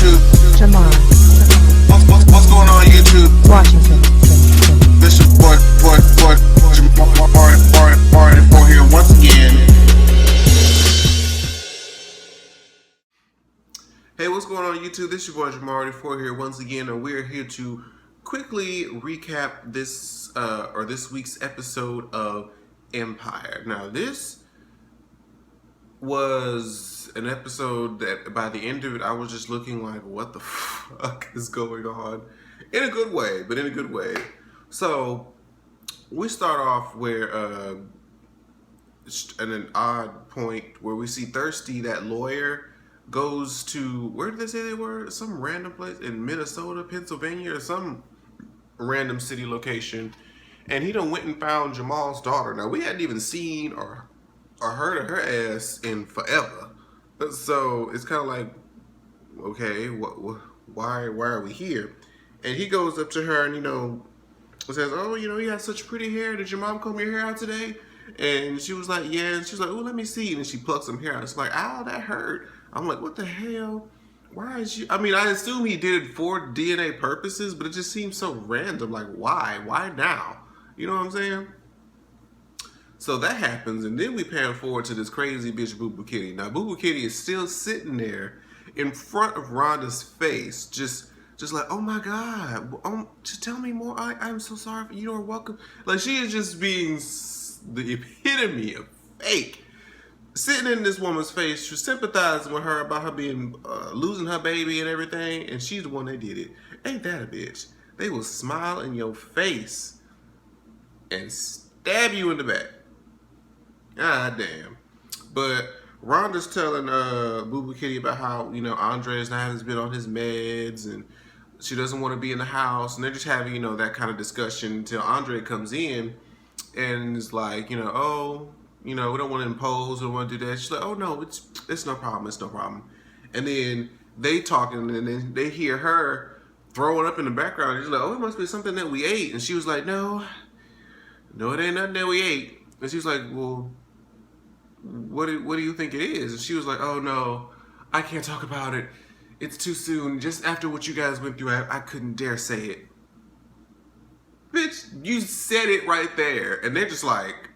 YouTube? Jamar. What's going on YouTube? Washington. This your boy, Jamar here once again. Hey, what's going on YouTube? This is your boy Jamar here once again, and we're here to quickly recap this week's episode of Empire. Now, this was an episode that by the end of it, I was just looking like, what the fuck is going on? In a good way, but in a good way. So, we start off where, at an odd point where we see Thirsty, that lawyer, goes to, where did they say they were? Some random place in Minnesota, Pennsylvania, or some random city location. And he done went and found Jamal's daughter. Now, we hadn't even seen or heard of her ass in forever. So it's kind of like, okay, why are we here? And he goes up to her and, says, oh, you have such pretty hair. Did your mom comb your hair out today? And she was like, yeah. And she's like, oh, let me see. And she plucks some hair out. It's like, ow, that hurt. I'm like, what the hell? Why is she? I mean, I assume he did it for DNA purposes, but it just seems so random. Like, why? Why now? You know what I'm saying? So that happens, and then we pan forward to this crazy bitch Boo Boo Kitty. Now, Boo Boo Kitty is still sitting there in front of Rhonda's face, just like, oh my God, just tell me more. I'm so sorry. You are welcome. Like, she is just being the epitome of fake. Sitting in this woman's face, she's sympathizing with her about her being losing her baby and everything, and she's the one that did it. Ain't that a bitch? They will smile in your face and stab you in the back. God damn. But Rhonda's telling Boo Boo Kitty about how, Andres now has been on his meds and she doesn't want to be in the house. And they're just having, that kind of discussion until Andre comes in and is like, we don't want to impose, we don't want to do that. She's like, oh no, it's no problem, it's no problem. And then they talking and then they hear her throwing up in the background. She's like, oh, it must be something that we ate. And she was like, no, it ain't nothing that we ate. And she was like, well, what do you think it is? And she was like, oh no, I can't talk about it. It's too soon. Just after what you guys went through, I couldn't dare say it. Bitch, you said it right there. And they're just like,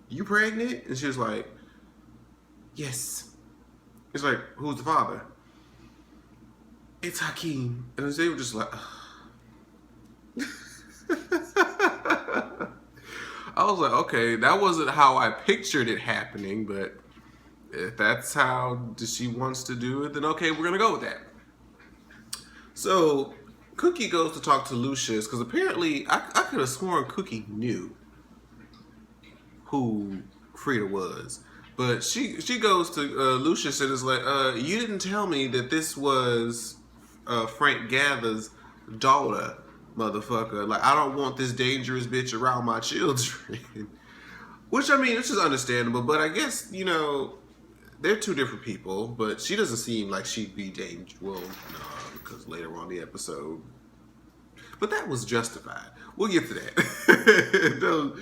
you pregnant? And she was like, yes. It's like, who's the father? It's Hakeem. And they were just like, I was like, okay, that wasn't how I pictured it happening, but if that's how she wants to do it, then okay, we're gonna go with that. So Cookie goes to talk to Lucius, because apparently I could have sworn Cookie knew who Frida was. But she goes to Lucius and is like, you didn't tell me that this was Frank Gather's daughter, motherfucker. Like, I don't want this dangerous bitch around my children. Which, I mean, it's just understandable. But I guess, they're two different people. But she doesn't seem like she'd be dangerous. Well, no, because later on in the episode. But that was justified. We'll get to that.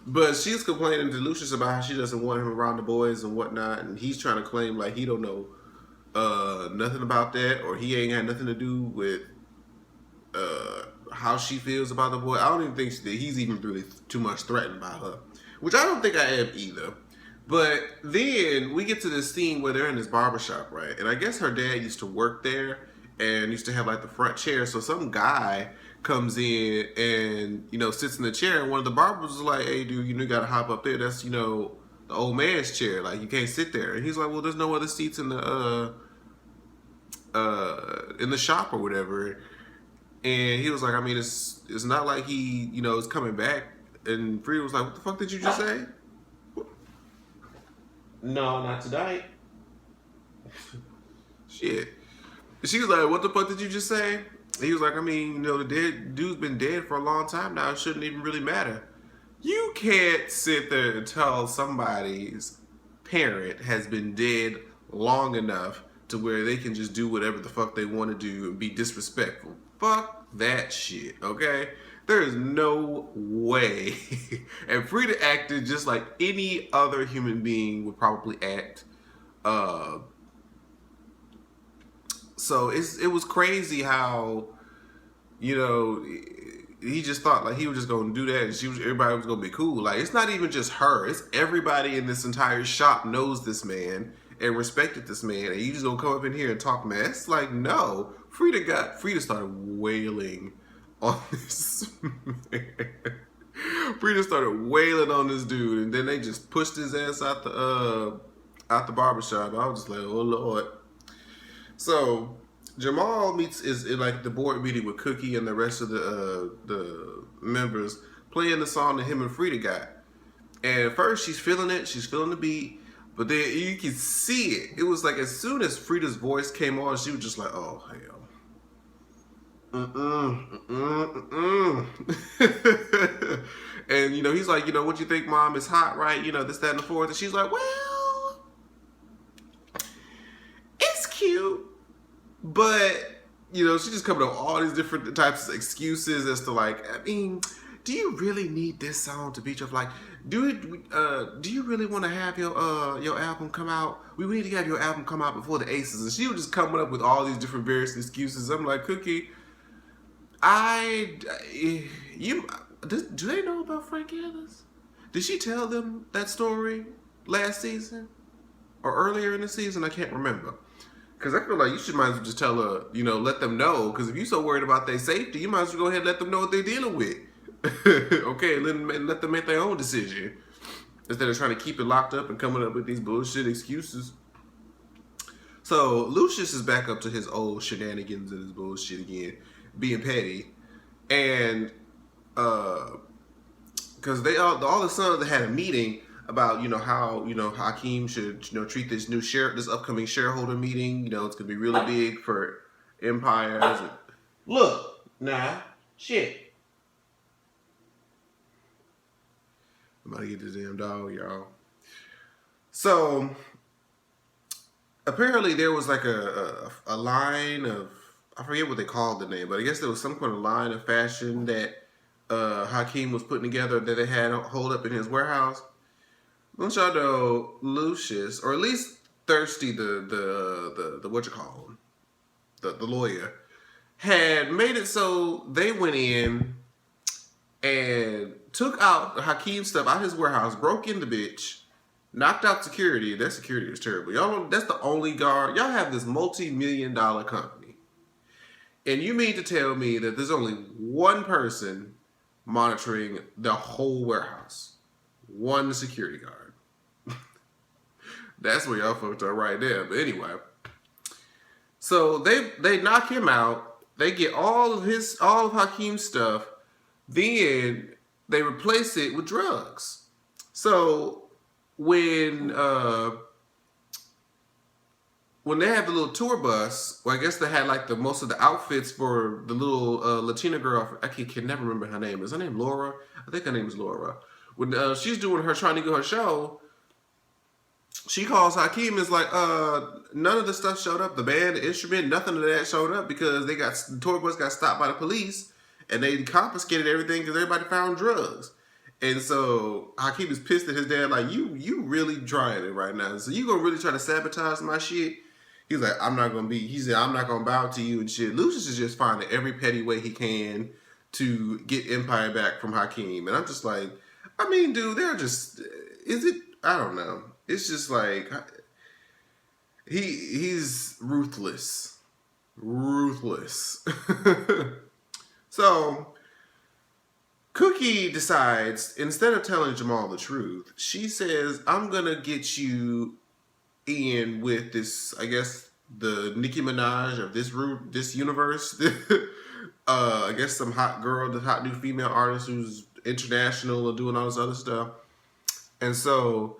But she's complaining to Lucius about how she doesn't want him around the boys and whatnot. And he's trying to claim, like, he don't know nothing about that. Or he ain't had nothing to do with how she feels about the boy. I don't even think that he's even really too much threatened by her, which I don't think I am either. But then we get to this scene where they're in this barbershop, right? And I guess her dad used to work there and used to have like the front chair. So some guy comes in and, sits in the chair, and one of the barbers is like, hey dude, you gotta hop up there. That's, the old man's chair. Like, you can't sit there. And he's like, well, there's no other seats in the shop or whatever. And he was like, I mean, it's not like he, is coming back. And Frida was like, what the fuck did you just say? No, not tonight. Shit. She was like, what the fuck did you just say? And he was like, I mean, the dead dude's been dead for a long time now. It shouldn't even really matter. You can't sit there and tell somebody's parent has been dead long enough to where they can just do whatever the fuck they want to do and be disrespectful. Fuck that shit, okay? There is no way. And Frida acted just like any other human being would probably act. So it was crazy how, you know, he just thought like he was just gonna do that and everybody was gonna be cool. Like, it's not even just her, it's everybody in this entire shop knows this man and respected this man, and you just gonna come up in here and talk mess? Like, no. Frida started wailing on this man. Frida started wailing on this dude, and then they just pushed his ass out the barbershop. I was just like, oh Lord. So Jamal is in like the board meeting with Cookie and the rest of the members, playing the song that him and Frida got. And at first she's feeling it, she's feeling the beat, but then you can see it. It was like as soon as Frida's voice came on, she was just like, oh hell. And he's like, what you think, Mom? It's hot, right? This, that, and the fourth. And she's like, well, it's cute. But, she just coming up with all these different types of excuses as to like, I mean, do you really need this song to beat you up? Like, do you really want to have your album come out? We need to have your album come out before the Aces. And she was just coming up with all these different various excuses. I'm like, Cookie, do they know about Frank Ellis? Did she tell them that story last season or earlier in the season? I can't remember. Because I feel like you might as well just tell her, let them know. Because if you're so worried about their safety, you might as well go ahead and let them know what they're dealing with. Okay, let them make their own decision. Instead of trying to keep it locked up and coming up with these bullshit excuses. So Lucius is back up to his old shenanigans and his bullshit again, being petty. And because all the sons had a meeting about how Hakeem should treat this this upcoming shareholder meeting. It's gonna be really big for empires. Look, shit. I'm about to get this damn dog, y'all. So apparently there was like a line of, I forget what they called the name, but I guess there was some kind of line of fashion that Hakeem was putting together that they had hold up in his warehouse. Don't y'all know Lucius, or at least Thirsty, the what you call him, the lawyer, had made it so they went in and took out Hakeem's stuff out his warehouse, broke in the bitch, knocked out security. That security is terrible. That's the only guard. Y'all have this multi-million-dollar company. And you mean to tell me that there's only one person monitoring the whole warehouse? One security guard. That's where y'all folks are right there. But anyway. So they knock him out. They get all of Hakeem's stuff. Then they replace it with drugs. So when they had the little tour bus, well, I guess they had like most of the outfits for the little Latina girl. I can never remember her name. Is her name Laura? I think her name is Laura. When she's trying to do her show, she calls Hakeem and is like, none of the stuff showed up. The band, the instrument, nothing of that showed up because the tour bus got stopped by the police and they confiscated everything because everybody found drugs. And so Hakeem is pissed at his dad, like, you really trying it right now. So you gonna really try to sabotage my shit? He's like, I'm not gonna bow to you and shit. Lucius is just finding every petty way he can to get Empire back from Hakeem. And I'm just like, I mean, dude, I don't know. It's just like, he's ruthless. Ruthless. So Cookie decides, instead of telling Jamal the truth, she says, I'm going to get you in with this, I guess, the Nicki Minaj of this universe. I guess some hot girl, the hot new female artist who's international and doing all this other stuff. And so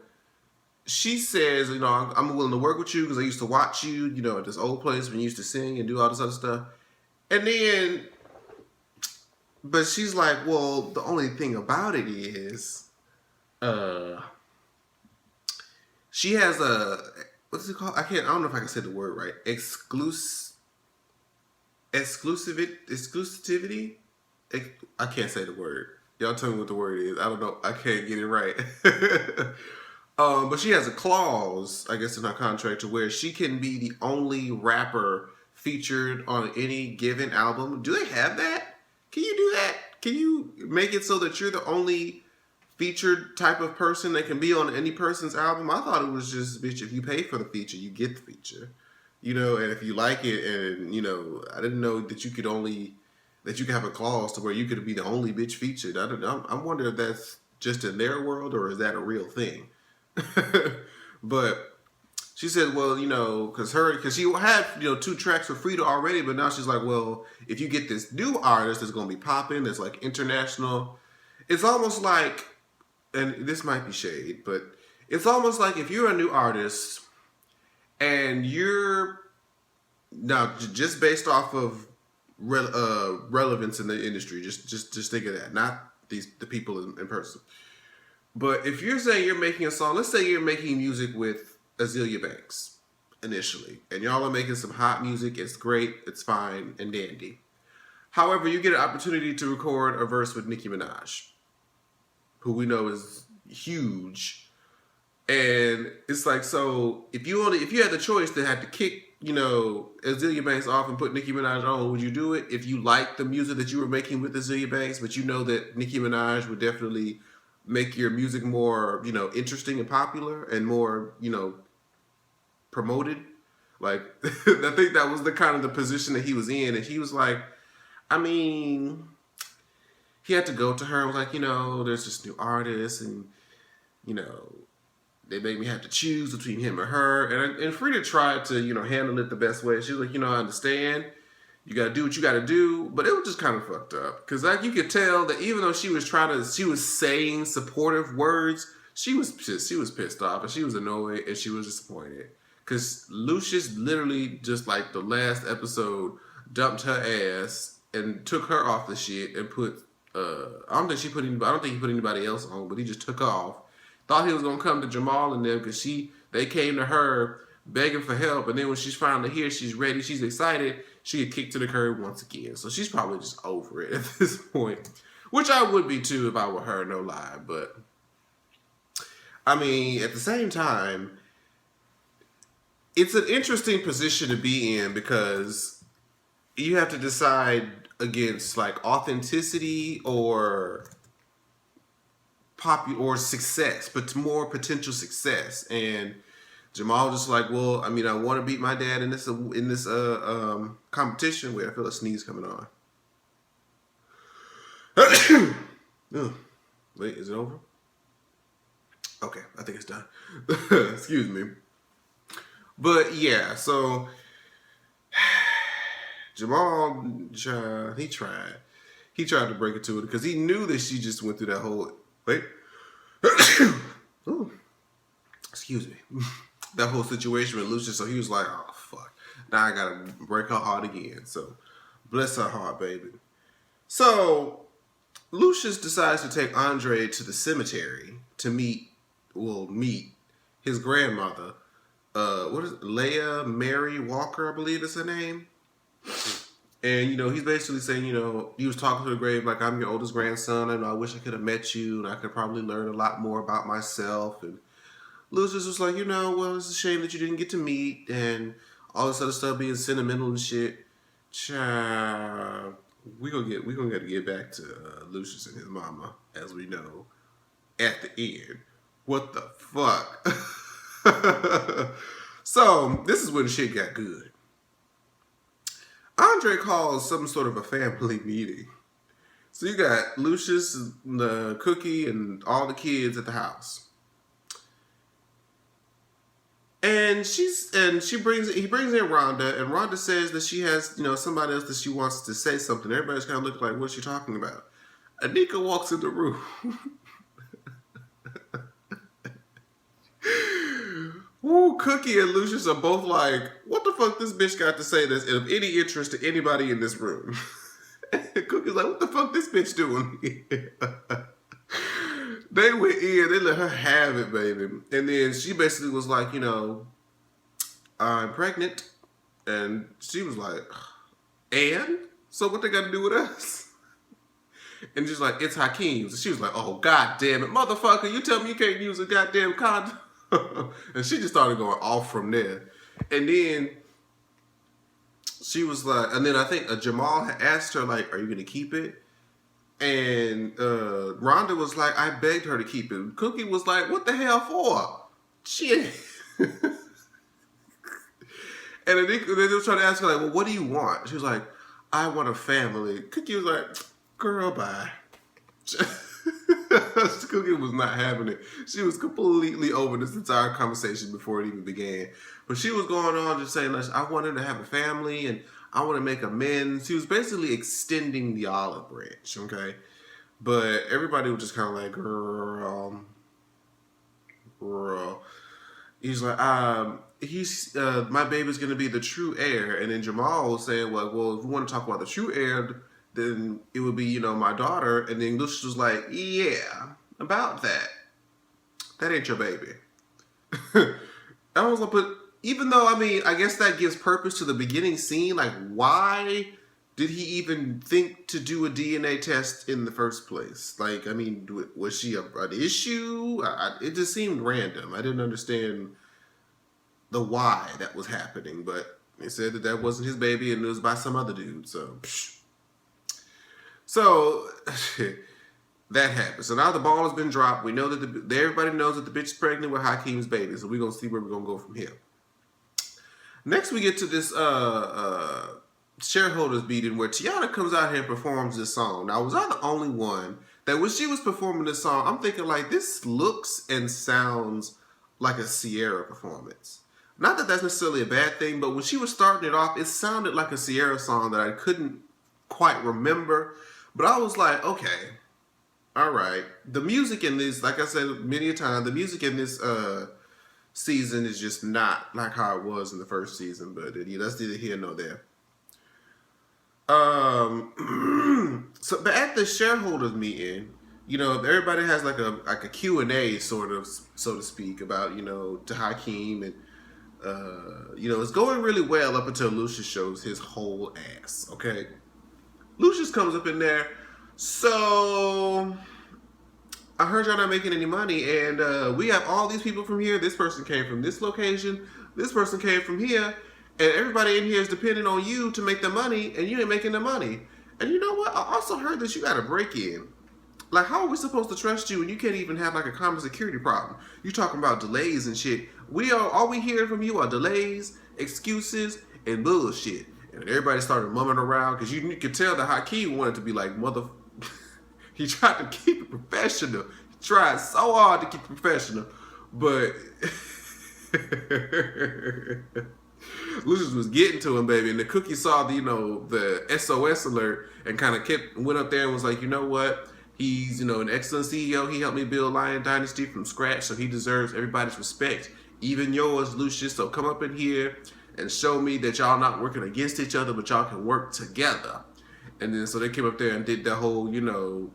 she says, I'm willing to work with you because I used to watch you, at this old place when you used to sing and do all this other stuff. And then, but she's like, well, the only thing about it is, she has what's it called? I don't know if I can say the word right. Exclusivity? I can't say the word. Y'all tell me what the word is. I don't know. I can't get it right. But she has a clause, I guess, in her contract to where she can be the only rapper featured on any given album. Do they have that? Can you do that? Can you make it so that you're the only featured type of person that can be on any person's album? I thought it was just, bitch, if you pay for the feature, you get the feature. You know, and if you like it, and, you know, I didn't know that you could have a clause to where you could be the only bitch featured. I don't know. I'm wondering if that's just in their world or is that a real thing? But she said, well, you know, because she had, you know, 2 tracks for Frida already, but now she's like, well, if you get this new artist that's going to be popping, that's like international, it's almost like, and this might be shade, but it's almost like if you're a new artist and you're now just based off of relevance in the industry, just think of that, not the people in person. But if you're saying you're making a song, let's say you're making music with Azealia Banks initially, and y'all are making some hot music, it's great, it's fine and dandy. However, you get an opportunity to record a verse with Nicki Minaj, who we know is huge. And it's like, so if you had the choice to have to kick, you know, Azealia Banks off and put Nicki Minaj on, would you do it? If you like the music that you were making with Azealia Banks, but you know that Nicki Minaj would definitely make your music more, you know, interesting and popular and more, you know, promoted. Like, I think that was the kind of the position that he was in. And he was like, I mean, he had to go to her and was like, you know, there's this new artist and, you know, they made me have to choose between him or her. And Frida tried to, you know, handle it the best way. She was like, you know, I understand. You got to do what you got to do. But it was just kind of fucked up. Because, like, you could tell that even though she was saying supportive words, she was pissed off and she was annoyed and she was disappointed. Because Lucius literally, just like the last episode, dumped her ass and took her off the shit and put, I don't think he put anybody else on, but he just took her off. Thought he was going to come to Jamal and them because they came to her begging for help. And then when she's finally here, she's ready, she's excited, she get kicked to the curb once again. So she's probably just over it at this point. Which I would be too if I were her, no lie. But, I mean, at the same time, it's an interesting position to be in because you have to decide against, like, authenticity or success, but more potential success. And Jamal just like, well, I mean, I want to beat my dad in this competition. Wait, I feel a sneeze coming on. Wait, is it over? Okay, I think it's done. Excuse me. But yeah, so Jamal, he tried to break it to her because he knew that she just went through that whole, ooh, excuse me, that whole situation with Lucius. So he was like, oh, fuck, now I gotta break her heart again. So bless her heart, baby. So Lucius decides to take Andre to the cemetery to meet his grandmother. What is it? Leah Mary Walker, I believe is her name. And, you know, he's basically saying, you know, he was talking to the grave like, I'm your oldest grandson, and I wish I could have met you, and I could probably learn a lot more about myself. And Lucius was like, you know, well, it's a shame that you didn't get to meet, and all this other stuff being sentimental and shit. Child, we gonna get back to Lucius and his mama, as we know, at the end. What the fuck? So, this is when shit got good. Andre calls some sort of a family meeting. So you got Lucius, the Cookie, and all the kids at the house. And he brings in Rhonda, and Rhonda says that she has, you know, somebody else that she wants to say something. Everybody's kind of looking like, what's she talking about? Anika walks in the room. Woo, Cookie and Lucius are both like, what the fuck this bitch got to say that's of any interest to anybody in this room? Cookie's like, what the fuck this bitch doing here? They went in, they let her have it, baby. And then she basically was like, you know, I'm pregnant. And she was like, and? So what they got to do with us? And she's like, it's Hakeem's. And she was like, oh, god damn it, motherfucker, you tell me you can't use a goddamn condom? And she just started going off from there. And then, she was like, and then I think Jamal had asked her like, "Are you gonna keep it?" And Rhonda was like, "I begged her to keep it." Cookie was like, "What the hell for?" Shit. And then they were trying to ask her like, "Well, what do you want?" She was like, "I want a family." Cookie was like, "Girl, bye." Cookie was not having it. She was completely over this entire conversation before it even began. But she was going on just saying, like, I wanted to have a family and I want to make amends. She was basically extending the olive branch, okay? But everybody was just kind of like, girl. He's like, my baby's gonna be the true heir. And then Jamal was saying, well, if we want to talk about the true heir, then it would be, my daughter. And then Lucius was like, yeah, about that. That ain't your baby. I was like, but even though, I guess that gives purpose to the beginning scene. Like, why did he even think to do a DNA test in the first place? Like, was she an issue? It just seemed random. I didn't understand the why that was happening, but they said that wasn't his baby and it was by some other dude. So that happened. So now the ball has been dropped. We know that everybody knows that the bitch is pregnant with Hakeem's baby. So we're gonna see where we're gonna go from here. Next, we get to this shareholders meeting where Tiana comes out here and performs this song. Now, was I the only one that when she was performing this song, I'm thinking like, this looks and sounds like a Ciara performance. Not that that's necessarily a bad thing, but when she was starting it off, it sounded like a Ciara song that I couldn't quite remember. But I was like, okay, all right. The music in this, like I said many a time, the music in this season is just not like how it was in the first season, but that's neither here nor there. But at the shareholders meeting, everybody has like a Q&A sort of, so to speak, about, to Hakeem and it's going really well up until Lucius shows his whole ass, okay? Lucius comes up in there, so I heard y'all not making any money, and we have all these people from here. This person came from this location. This person came from here. And everybody in here is depending on you to make the money, and you ain't making the money. And you know what? I also heard that you got a break-in. Like, how are we supposed to trust you when you can't even have like a common security problem? You talking about delays and shit. All we hear from you are delays, excuses, and bullshit. And everybody started mumming around because you could tell that Hakeem wanted to be like, he tried to keep it professional. He tried so hard to keep it professional, but Lucius was getting to him, baby, and the Cookie saw the SOS alert and kind of went up there and was like, you know what? He's an excellent CEO. He helped me build Lion Dynasty from scratch, so he deserves everybody's respect, even yours, Lucius. So come up in here and show me that y'all not working against each other, but y'all can work together. And then so they came up there and did the whole, to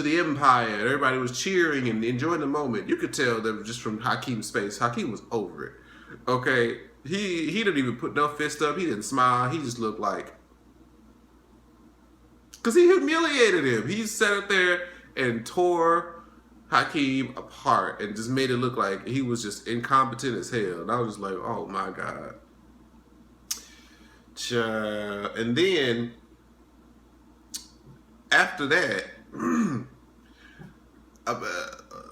the Empire. Everybody was cheering and enjoying the moment. You could tell that just from Hakeem's face. Hakeem was over it. Okay, he didn't even put no fist up. He didn't smile. He just looked like, because he humiliated him. He sat up there and tore Hakeem apart and just made it look like he was just incompetent as hell. And I was just like, oh my God. And then after that,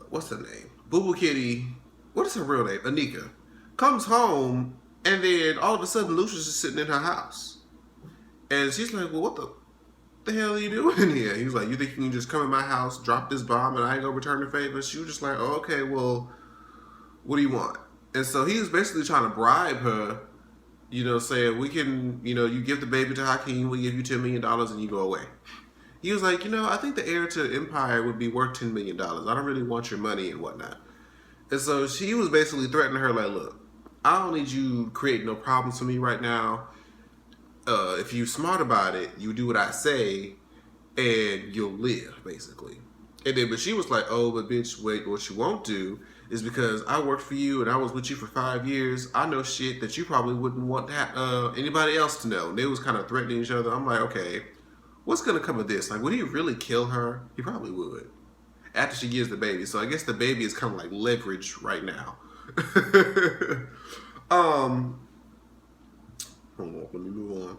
what's her name? Boo Boo Kitty. What is her real name? Anika. Comes home, and then all of a sudden Lucius is sitting in her house. And she's like, well, what the hell are you doing here? He was like, you think you can just come in my house, drop this bomb, and I ain't gonna return the favor? She was just like, oh, okay, well, what do you want? And so he was basically trying to bribe her, saying, we can, you give the baby to Hakeem, we give you $10 million and you go away. He was like, I think the heir to the Empire would be worth $10 million. I don't really want your money and whatnot. And so she was basically threatening her, like, look, I don't need you creating no problems for me right now. If you're smart about it, you do what I say, and you'll live, basically. And then, but she was like, oh, but bitch, wait, what you won't do is because I worked for you and I was with you for 5 years, I know shit that you probably wouldn't want anybody else to know. And they was kind of threatening each other. I'm like, okay, what's going to come of this? Like, would he really kill her? He probably would. After she gives the baby. So I guess the baby is kind of like leverage right now. Hold on, let me move on.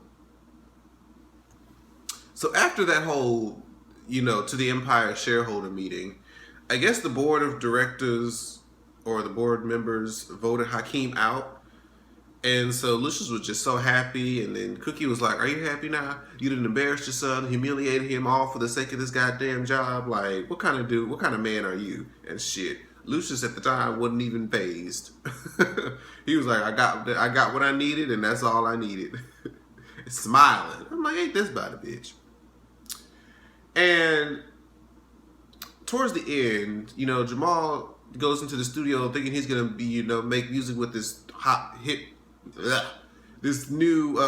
So after that whole, to the Empire shareholder meeting, I guess the board of directors or the board members voted Hakeem out. And so Lucius was just so happy, and then Cookie was like, "Are you happy now? You didn't embarrass your son, humiliated him all for the sake of this goddamn job. Like, what kind of man are you?" And shit. Lucius at the time wasn't even fazed. He was like, I got what I needed, and that's all I needed." Smiling. I'm like, ain't this about a bitch? And towards the end, Jamal goes into the studio thinking he's gonna be, make music with this hot hit. This new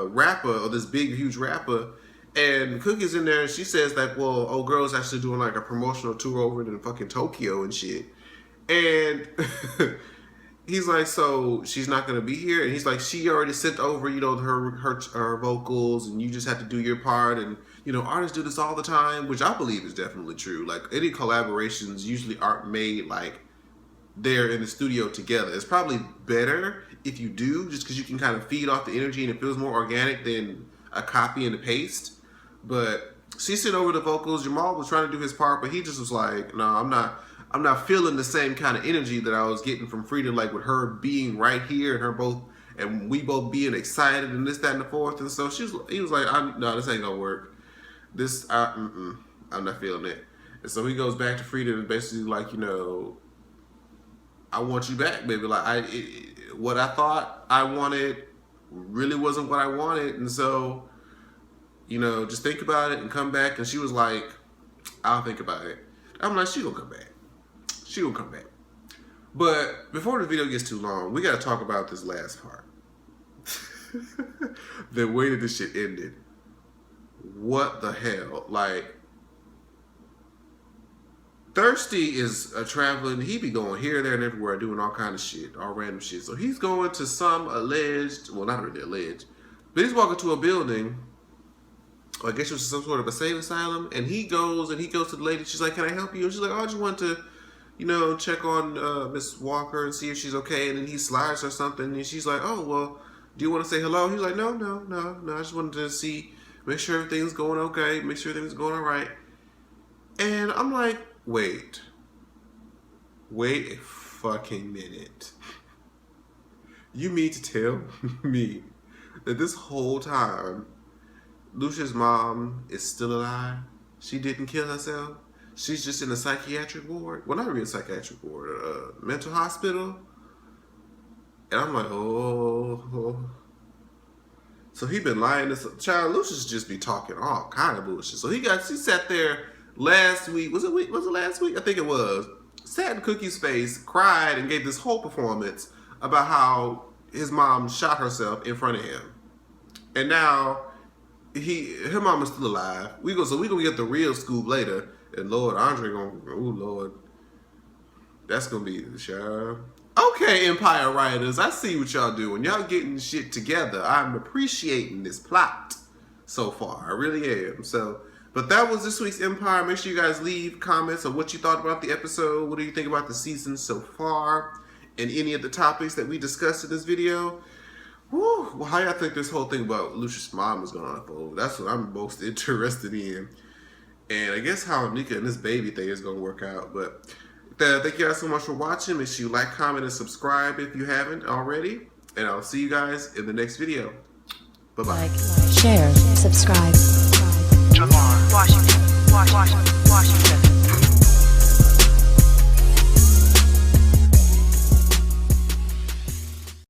rapper, or this big huge rapper, and Cookie's in there, and she says that, well, old girl's actually doing like a promotional tour over in fucking Tokyo and shit. And he's like, so she's not gonna be here? And he's like, she already sent over, her vocals, and you just have to do your part. And artists do this all the time, which I believe is definitely true. Like, any collaborations usually aren't made like they're in the studio together. It's probably better if you do, just because you can kind of feed off the energy and it feels more organic than a copy and a paste. But she sent over the vocals. Jamal was trying to do his part, but he just was like, no, I'm not feeling the same kind of energy that I was getting from Frida, like with her being right here and we both being excited and this, that, and the fourth. And so he was like, no, this ain't gonna work. I'm not feeling it. And so he goes back to Frida and basically like, I want you back, baby. Like, what I thought I wanted really wasn't what I wanted. And so, just think about it and come back. And she was like, I'll think about it. I'm like, she gonna come back. She gonna come back. But before the video gets too long, we gotta talk about this last part. The way that this shit ended. What the hell? Like, Thirsty is a traveling. He be going here, there, and everywhere, doing all kind of shit, all random shit. So he's going to some alleged, well, not really alleged, but he's walking to a building. I guess it was some sort of a sane asylum, and he goes to the lady. She's like, "Can I help you?" And she's like, "Oh, I just want to, check on Miss Walker and see if she's okay." And then he slides her something, and she's like, "Oh, well, do you want to say hello?" He's like, No. I just wanted to see, make sure everything's going okay, make sure everything's going all right." And I'm like, Wait a fucking minute. You mean to tell me that this whole time Lucia's mom is still alive? She didn't kill herself? She's just in a psychiatric ward? Well, not really a psychiatric ward, a mental hospital? And I'm like, oh. So he been lying to child. Lucius just be talking all kind of bullshit. So she sat there last week. Was it last week? I think it was. Sat in Cookie's face, cried, and gave this whole performance about how his mom shot herself in front of him. And now her mom is still alive. We gonna get the real scoop later. And Lord, Andre Lord, that's gonna be the show. Okay, Empire writers, I see what y'all doing. Y'all getting shit together. I'm appreciating this plot so far. I really am. So, but that was this week's Empire. Make sure you guys leave comments on what you thought about the episode. What do you think about the season so far? And any of the topics that we discussed in this video. Whew, well, how y'all think this whole thing about Lucius' mom is going to unfold? That's what I'm most interested in. And I guess how Nika and this baby thing is going to work out. But thank you guys so much for watching. Make sure you like, comment, and subscribe if you haven't already. And I'll see you guys in the next video. Bye-bye. Like, share, subscribe. Jamar Washington.